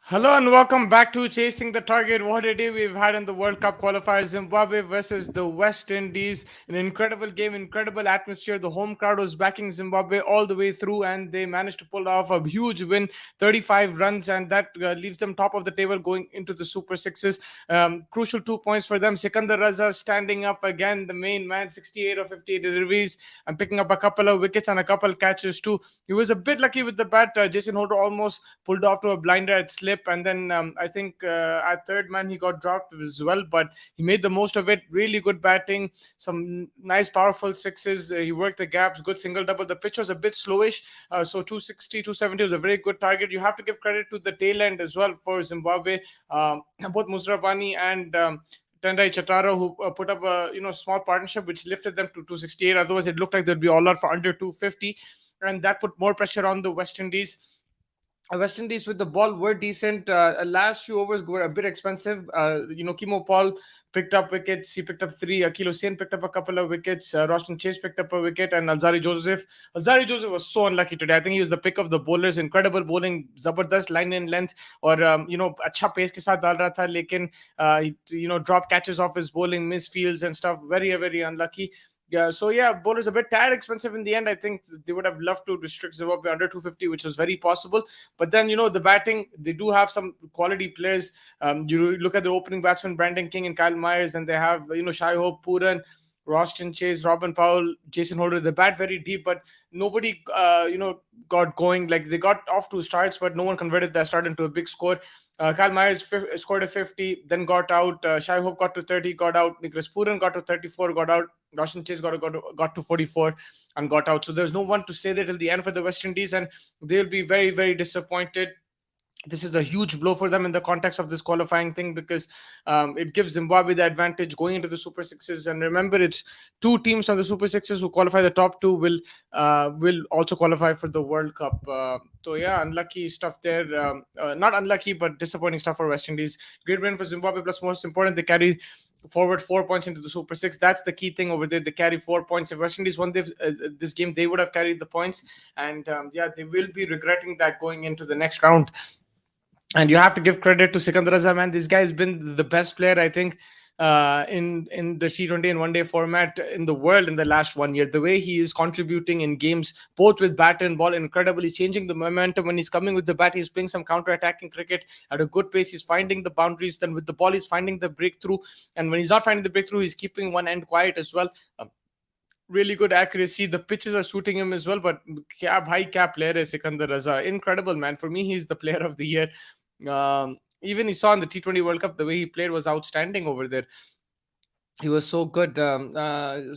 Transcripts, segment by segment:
Hello and welcome back to Chasing the Target. What a day we've had in the World Cup qualifiers. Zimbabwe versus the West Indies. An incredible game, incredible atmosphere. The home crowd was backing Zimbabwe all the way through, and they managed to pull off a huge win, 35 runs, and that leaves them top of the table going into the Super Sixes. Crucial 2 points for them. Sikandar Raza standing up again, the main man, 68 or 58 deliveries, and picking up a couple of wickets and a couple catches too. He was a bit lucky with the bat. Jason Holder almost pulled off to a blinder at slip, and then I think at third man he got dropped as well, but he made the most of it. Really good batting, some nice powerful sixes. He worked the gaps, good single double. The pitch was a bit slowish, so 260, 270 was a very good target. You have to give credit to the tail end as well for Zimbabwe. Both Musrabani and Tendai Chatara, who put up a small partnership which lifted them to 268. Otherwise, it looked like they'd be all out for under 250, and that put more pressure on the West Indies. West Indies with the ball were decent. Last few overs were a bit expensive. Kimo Paul picked up wickets. He picked up three. Akil Hussain picked up a couple of wickets. Roshan Chase picked up a wicket. And Alzari Joseph. Alzari Joseph was so unlucky today. I think he was the pick of the bowlers. Incredible bowling. Zabardast line in length. Or, अच्छा pace के साथ डाल रहा था. लेकिन, drop catches off his bowling, misfields and stuff. Very, very unlucky. Yeah, so yeah, bowlers a bit tad expensive in the end. I think they would have loved to restrict Zimbabwe under 250, which was very possible. But then, the batting, they do have some quality players. You look at the opening batsmen, Brandon King and Kyle Myers. Then they have, Shai Hope, Puran, Roston Chase, Robin Powell, Jason Holder. They bat very deep, but nobody, got going. Like they got off to starts, but no one converted that start into a big score. Kyle Myers scored a 50, then got out. Shai Hope got to 30, got out. Nicholas Puran got to 34, got out. Roshan Chase got to 44 and got out. So there's no one to stay there till the end for the West Indies, and they'll be very, very disappointed. This is a huge blow for them in the context of this qualifying thing, because it gives Zimbabwe the advantage going into the Super Sixes. And remember, it's two teams from the Super Sixes who qualify. The top two will also qualify for the World Cup. So yeah, unlucky stuff there. Not unlucky, but disappointing stuff for West Indies. Great win for Zimbabwe. Plus, most important, they carry forward 4 points into the Super Six. That's the key thing over there. They carry 4 points. If West Indies won this game, they would have carried the points, and they will be regretting that going into the next round. And you have to give credit to Sikandar Raza, man. This guy has been the best player, I think, in the T20 and one-day format in the world in the last 1 year. The way he is contributing in games, both with bat and ball, incredible. He's changing the momentum. When he's coming with the bat, he's playing some counter-attacking cricket at a good pace. He's finding the boundaries. Then with the ball, he's finding the breakthrough. And when he's not finding the breakthrough, he's keeping one end quiet as well. Really good accuracy. The pitches are suiting him as well. But kya player hai Sikandar Raza. Incredible, man. For me, he's the player of the year. Even he saw in the T20 World Cup, the way he played was outstanding over there. He was so good.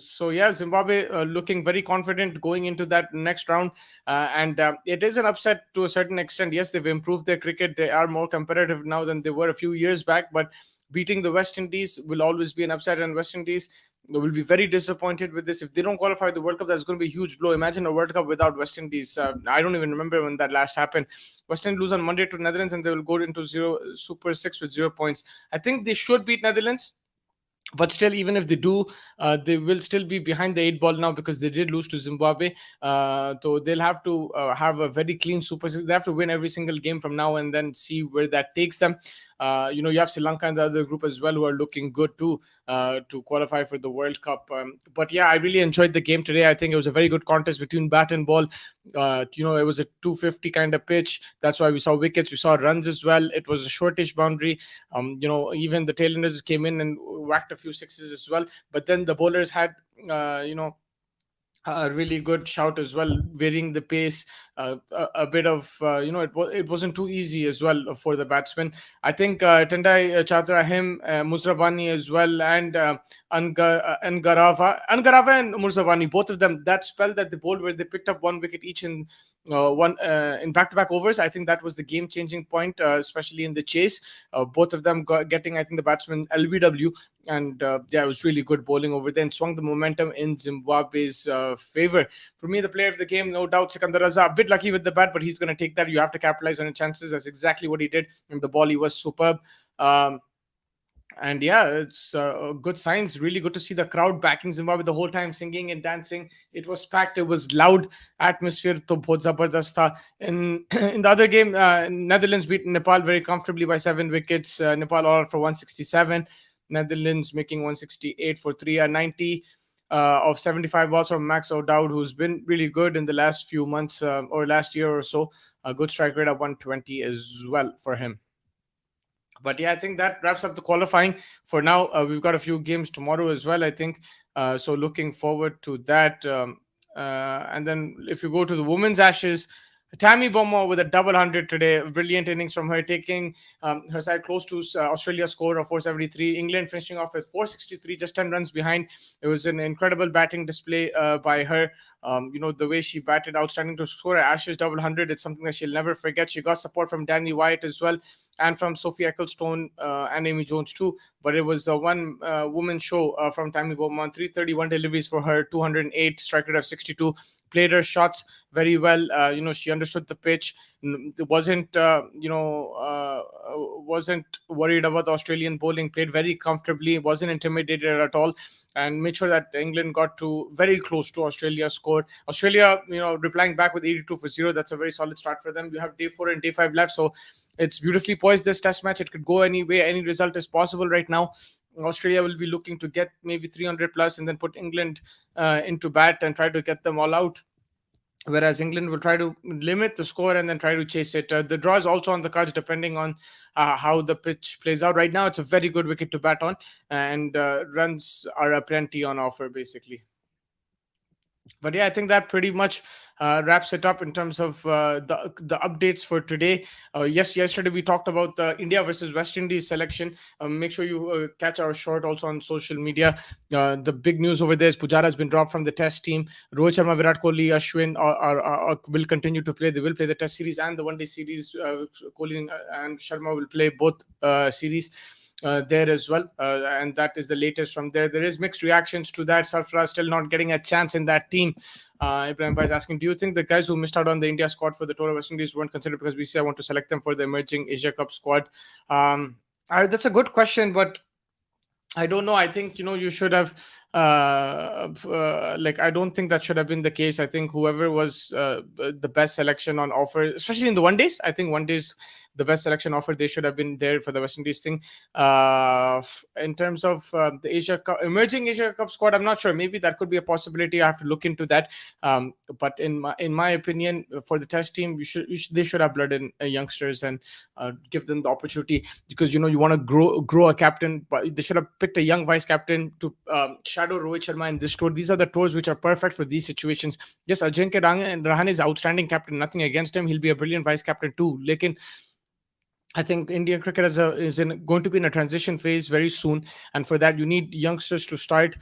So yeah, Zimbabwe looking very confident going into that next round, and it is an upset to a certain extent. Yes, they've improved their cricket. They are more competitive now than they were a few years back. But beating the West Indies will always be an upset, and West Indies will be very disappointed with this. If they don't qualify the World Cup, that's going to be a huge blow. Imagine a World Cup without West Indies. I don't even remember when that last happened. West Indies lose on Monday to Netherlands, and they will go into Super Six with 0 points. I think they should beat Netherlands. But still, even if they do, they will still be behind the 8 ball now, because they did lose to Zimbabwe. So they'll have to have a very clean Super Six. They have to win every single game from now and then, see where that takes them. You have Sri Lanka in the other group as well, who are looking good too, to qualify for the World Cup. But yeah, I really enjoyed the game today. I think it was a very good contest between bat and ball. It was a 250 kind of pitch. That's why we saw wickets, we saw runs as well. It was a shortish boundary. Even the tailenders came in and whacked a few sixes as well. But then the bowlers had, a really good shout as well, varying the pace. A bit of it wasn't too easy as well for the batsmen. I think Tendai Chatra, him, Musrabani as well, and Angarava and Musrabani, both of them, that spell that they bowled where they picked up 1 wicket each in in back-to-back overs. I think that was the game-changing point, especially in the chase. Both of them getting, I think, the batsman LBW, and it was really good bowling over there and swung the momentum in Zimbabwe's favor. For me, the player of the game, no doubt, Sikandar Raza. A bit lucky with the bat, but he's going to take that. You have to capitalize on your chances. That's exactly what he did. And the ball, he was superb. And yeah, it's good signs. Really good to see the crowd backing Zimbabwe the whole time, singing and dancing. It was packed. It was loud atmosphere. To bahut zabardast tha. In in the other game, Netherlands beat Nepal very comfortably by 7 wickets. Nepal all out for 167. Netherlands making 168 for 390. Of 75 balls from Max O'Dowd, who's been really good in the last few months or last year or so. A good strike rate of 120 as well for him. But yeah, I think that wraps up the qualifying for now. We've got a few games tomorrow as well, I think. So looking forward to that. And then if you go to the women's Ashes, Tammy Beaumont with a double hundred today. Brilliant innings from her, taking her side close to Australia's score of 473. England finishing off at 463, just 10 runs behind. It was an incredible batting display by her. The way she batted, outstanding to score an Ashes double hundred. It's something that she'll never forget. She got support from Danny Wyatt as well, and from Sophie Ecclestone and Amy Jones too. But it was a one woman show from Tammy Beaumont. 331 deliveries for her, 208, strike rate of 62. Played her shots very well. She understood the pitch. Wasn't worried about the Australian bowling. Played very comfortably. Wasn't intimidated at all. And made sure that England got to very close to Australia's score. Australia, replying back with 82 for 0. That's a very solid start for them. You have day 4 and day 5 left. So it's beautifully poised, this test match. It could go any way. Any result is possible right now. Australia will be looking to get maybe 300 plus and then put England into bat and try to get them all out. Whereas England will try to limit the score and then try to chase it. The draw is also on the cards depending on how the pitch plays out. Right now, it's a very good wicket to bat on, and runs are aplenty on offer, basically. But yeah, I think that pretty much wraps it up in terms of the updates for today. Yes, yesterday we talked about the India versus West Indies selection. Make sure you catch our short also on social media. The big news over there is Pujara has been dropped from the Test team. Rohit Sharma, Virat Kohli, Ashwin will continue to play. They will play the Test series and the One Day series. Kohli and Sharma will play both series. There as well, and that is the latest from there. There is mixed reactions to that. Sarfraz still not getting a chance in that team. Ibrahim Bhai is asking, do you think the guys who missed out on the India squad for the tour of West Indies weren't considered because BCCI want to select them for the emerging Asia Cup squad? That's a good question, but I don't know. I think you should have I don't think that should have been the case. I think whoever was the best selection on offer, especially in the one days, I think one days the best selection offer, they should have been there for the West Indies thing. In terms of the emerging Asia Cup squad, I'm not sure. Maybe that could be a possibility. I have to look into that. But in my opinion, for the Test team, they should have blood in youngsters and give them the opportunity, because you want to grow a captain, but they should have picked a young vice captain to shadow Rohit Sharma in this tour. These are the tours which are perfect for these situations. Yes, Ajinkya Rahane is outstanding captain. Nothing against him. He'll be a brilliant vice captain too. Lekin I think Indian cricket is going to be in a transition phase very soon, and for that you need youngsters to start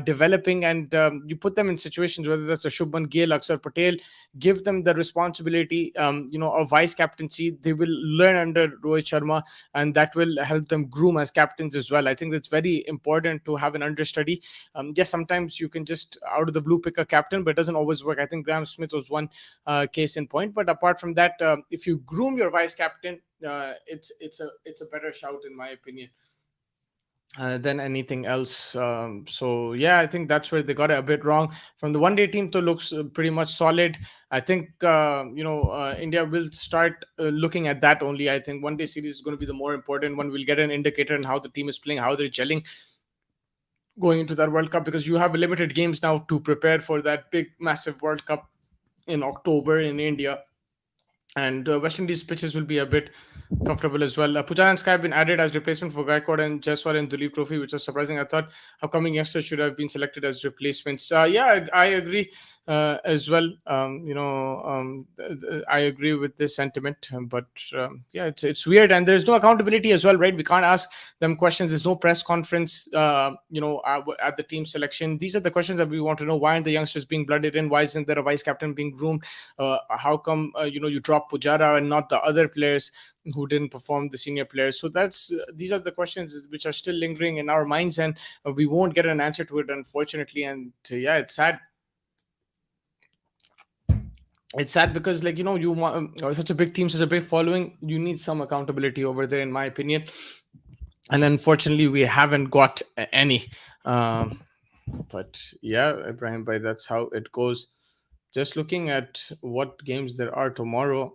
developing, and you put them in situations, whether that's a Shubman Gill, Akshar Patel, give them the responsibility, of vice captaincy. They will learn under Rohit Sharma, and that will help them groom as captains as well. I think that's very important to have an understudy. Yes, sometimes you can just out of the blue pick a captain, but it doesn't always work. I think Graham Smith was one case in point, but apart from that, if you groom your vice captain, it's a better shout in my opinion than anything else. So yeah, I think that's where they got it a bit wrong. From the one day team, though, looks pretty much solid. I think India will start looking at that only. I think one day series is going to be the more important one. We'll get an indicator on how the team is playing, how they're gelling going into that World Cup, because you have limited games now to prepare for that big massive World Cup in October in India. And West Indies pitches will be a bit comfortable as well. Pujara and Sky have been added as replacement for Gaikwad and Jaiswal in Duleep Trophy, which was surprising. I thought upcoming youngsters should have been selected as replacements. Yeah, I agree as well. I agree with this sentiment, but yeah, it's weird, and there's no accountability as well, right? We can't ask them questions. There's no press conference, at the team selection. These are the questions that we want to know. Why aren't the youngsters being blooded in? Why isn't there a vice captain being groomed? How come you drop Pujara and not the other players who didn't perform, the senior players? So these are the questions which are still lingering in our minds, and we won't get an answer to it, unfortunately. And yeah, it's sad. It's sad because, you want such a big team, such a big following, you need some accountability over there, in my opinion. and unfortunately we haven't got any. Um, but yeah, Ibrahim, by that's how it goes. Just looking at what games there are tomorrow,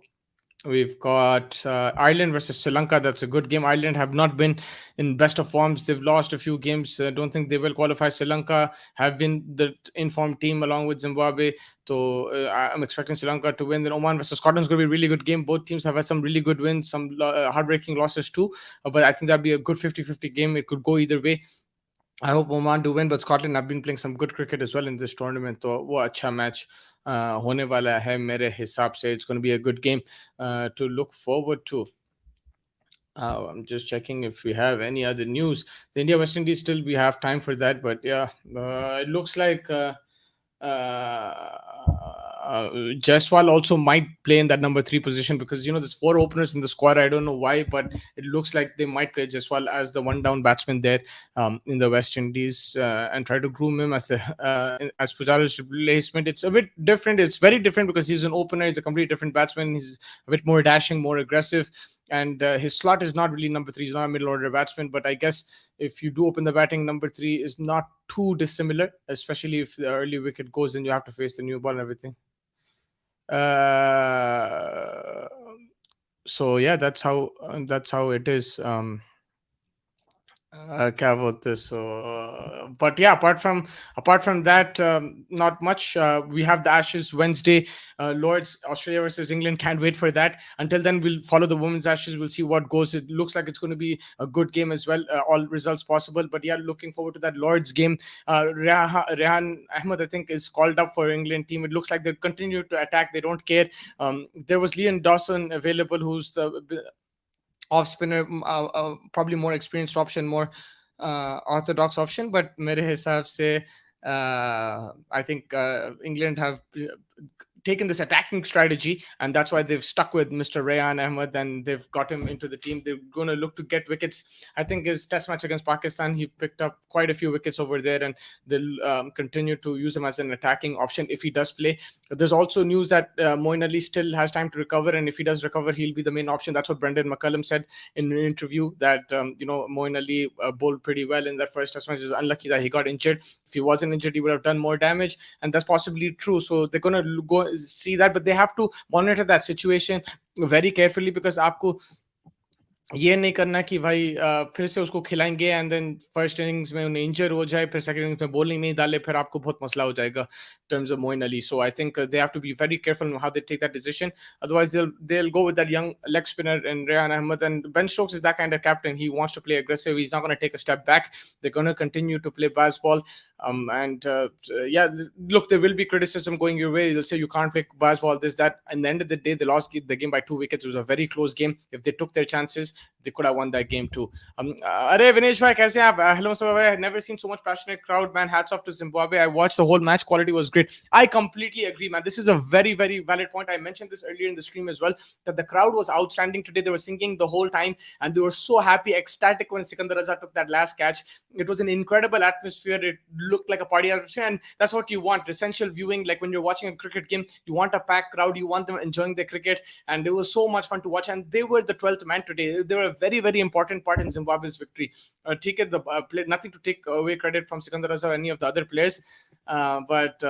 we've got Ireland versus Sri Lanka. That's a good game. Ireland have not been in best of forms. They've lost a few games. Don't think they will qualify. Sri Lanka have been the informed team along with Zimbabwe. So I'm expecting Sri Lanka to win. Then Oman versus Scotland is going to be a really good game. Both teams have had some really good wins, some heartbreaking losses too. But I think that'd be a good 50-50 game. It could go either way. I hope Oman do win, but Scotland have been playing some good cricket as well in this tournament. तो वो अच्छा match होने वाला है मेरे हिसाब से. It's going to be a good game to look forward to. I'm just checking if we have any other news. The India West Indies, still we have time for that, but yeah, it looks like Jaiswal also might play in that number three position, because there's four openers in the squad. I don't know why, but it looks like they might play Jaiswal as the one down batsman there in the West Indies, and try to groom him as the as Pujara's replacement. It's a bit different. It's very different because he's an opener. He's a completely different batsman. He's a bit more dashing, more aggressive, and his slot is not really number three. He's not a middle order batsman, but I guess if you do open the batting, number three is not too dissimilar, especially if the early wicket goes and you have to face the new ball and everything. So yeah, that's how it is. क्या बोलते so but yeah, apart from that, not much. We have the Ashes Wednesday, Lords, Australia versus England. Can't wait for that. Until then, we'll follow the women's Ashes. We'll see what goes. It looks like it's going to be a good game as well. All results possible, but yeah, looking forward to that Lords game. Rehan Ahmed, I think, is called up for England team. It looks like they continue to attack. They don't care. There was Liam Dawson available, who's the off spinner, probably more experienced option, more orthodox option. But mere hisab se, I think England have taken this attacking strategy, and that's why they've stuck with Mr. Rayan Ahmed, and they've got him into the team. They're going to look to get wickets. I think his test match against Pakistan, he picked up quite a few wickets over there, and they'll continue to use him as an attacking option if he does play. There's also news that Moeen Ali still has time to recover, and if he does recover, he'll be the main option. That's what Brendan McCullum said in an interview, that Moeen Ali bowled pretty well in that first test match. It's unlucky that he got injured. If he wasn't injured, he would have done more damage, and that's possibly true. So they're going to go see that, but they have to monitor that situation very carefully, because आपको ये नहीं करना कि भाई फिर से उसको खिलाएंगे एंड देन फर्स्ट इनिंग्स में उन्हें इंजर हो जाए, फिर सेकंड इनिंग्स में बॉलिंग नहीं डाले, फिर आपको बहुत मसला हो जाएगा in terms of Moeen Ali. So I think they have to be very careful on how they take that decision. Otherwise, they'll go with that young leg spinner and Rayan Ahmed. And Ben Stokes is that kind of captain. He wants to play aggressive. He's not going to take a step back. They're going to continue to play baseball. Yeah, look, there will be criticism going your way. They'll say you can't play baseball, this, that. At the end of the day, they lost the game by 2 wickets. It was a very close game. If they took their chances, they could have won that game too. Arey Vinesh bhai, kaise aap? Hello, sir. I've never seen so much passionate crowd, man. Hats off to Zimbabwe. I watched the whole match. Quality was great. I completely agree, man. This is a very, very valid point. I mentioned this earlier in the stream as well, that the crowd was outstanding today. They were singing the whole time, and they were so happy, ecstatic when Sikandar Raza took that last catch. It was an incredible atmosphere. It looked like a party atmosphere, and that's what you want. Essential viewing, like when you're watching a cricket game, you want a packed crowd. You want them enjoying the cricket, and it was so much fun to watch. And they were the 12th man today. They were a very, very important part in Zimbabwe's victory. Nothing to take away credit from Sikandar Raza or any of the other players, but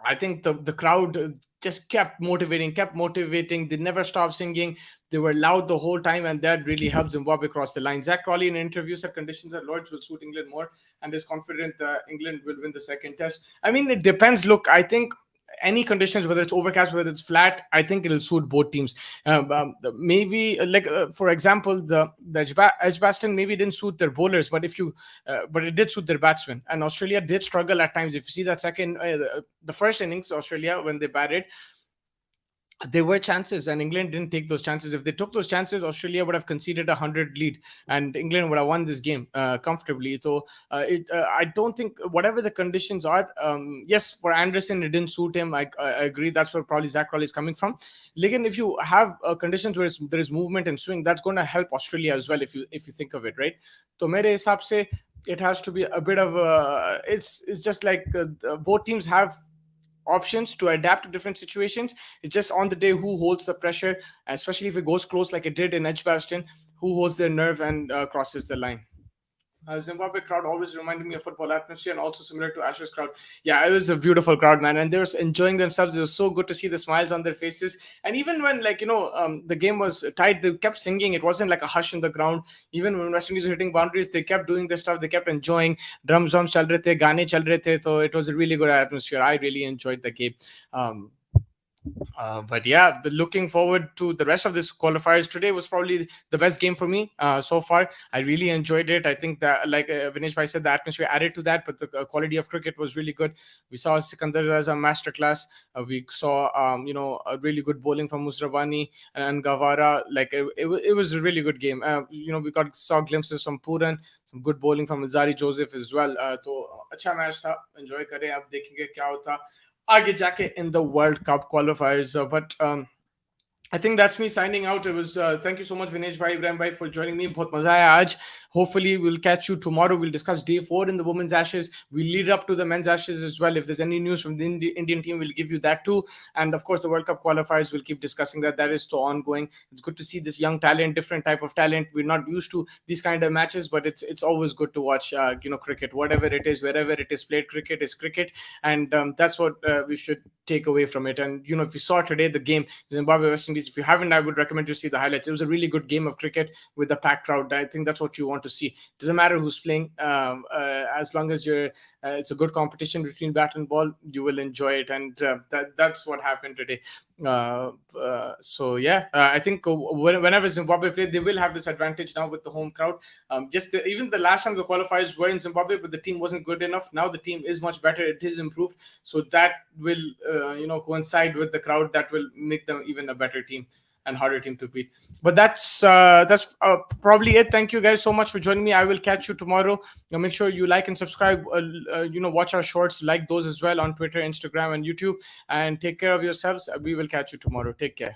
I think the crowd just kept motivating. They never stopped singing. They were loud the whole time, and that really helped Zimbabwe cross the line. Zach Crawley in an interview said conditions at Lords will suit England more, and is confident that England will win the second test. I mean, it depends. Look, I think any conditions, whether it's overcast, whether it's flat, I think it'll suit both teams. Maybe for example, the Edgbaston maybe didn't suit their bowlers, but but it did suit their batsmen. And Australia did struggle at times. If you see that the first innings, Australia, when they batted, there were chances, and England didn't take those chances. If they took those chances, Australia would have conceded 100 lead, and England would have won this game comfortably. So I don't think, whatever the conditions are, yes, for Anderson it didn't suit him. I agree. That's where probably Zach Crawley is coming from. Again, if you have conditions where there is movement and swing, that's going to help Australia as well. If you think of it, right? So mere hisab se, it has to be a bit of it's just like both teams have options to adapt to different situations. It's just on the day who holds the pressure, especially if it goes close like it did in Edgbaston, who holds their nerve and crosses the line. Zimbabwe crowd always reminded me of football atmosphere and also similar to Ashes crowd. Yeah, it was a beautiful crowd, man, and they were enjoying themselves. It was so good to see the smiles on their faces. And even when, like, the game was tight, they kept singing. It wasn't like a hush in the ground. Even when West Indies were hitting boundaries, they kept doing their stuff. They kept enjoying. Drums chal rahe the, gaane chal rahe the. So it was a really good atmosphere. I really enjoyed the game. Um, but yeah, looking forward to the rest of this qualifiers. Today was probably the best game for me so far. I really enjoyed it. I think that, like Vinesh Bhai said, the atmosphere added to that, but the quality of cricket was really good. We saw Sikandar as a masterclass. We saw, a really good bowling from Musrabani and Gavara. Like it was a really good game. We saw glimpses from Puran, some good bowling from Azari Joseph as well. तो अच्छा match था, enjoy करें. अब देखेंगे क्या होता आगे जाके in the World Cup qualifiers. But I think that's me signing out. It was thank you so much, Vinesh Bhai, Ibrahim Bhai, for joining me. बहुत मजा आया आज. Hopefully, we'll catch you tomorrow. We'll discuss day 4 in the women's Ashes. We'll lead up to the men's Ashes as well. If there's any news from the Indian team, we'll give you that too. And of course, the World Cup qualifiers, we'll keep discussing that. That is still ongoing. It's good to see this young talent, different type of talent. We're not used to these kind of matches, but it's always good to watch, cricket. Whatever it is, wherever it is played, cricket is cricket, and that's what we should take away from it. And if you saw today the game, Zimbabwe West Indies, if you haven't, I would recommend you see the highlights. It was a really good game of cricket with a packed crowd. I think that's what you want to see. It doesn't matter who's playing, as long as it's a good competition between bat and ball, you will enjoy it. And that's what happened today. So yeah, I think whenever Zimbabwe play, they will have this advantage now with the home crowd. Even the last time the qualifiers were in Zimbabwe, but the team wasn't good enough. Now the team is much better. It is improved, so that will coincide with the crowd. That will make them even a better team and harder team to beat. But that's probably it. Thank you guys so much for joining me. I will catch you tomorrow. Now make sure you like and subscribe. Watch our shorts, like those as well on Twitter, Instagram, and YouTube. And take care of yourselves. We will catch you tomorrow. Take care.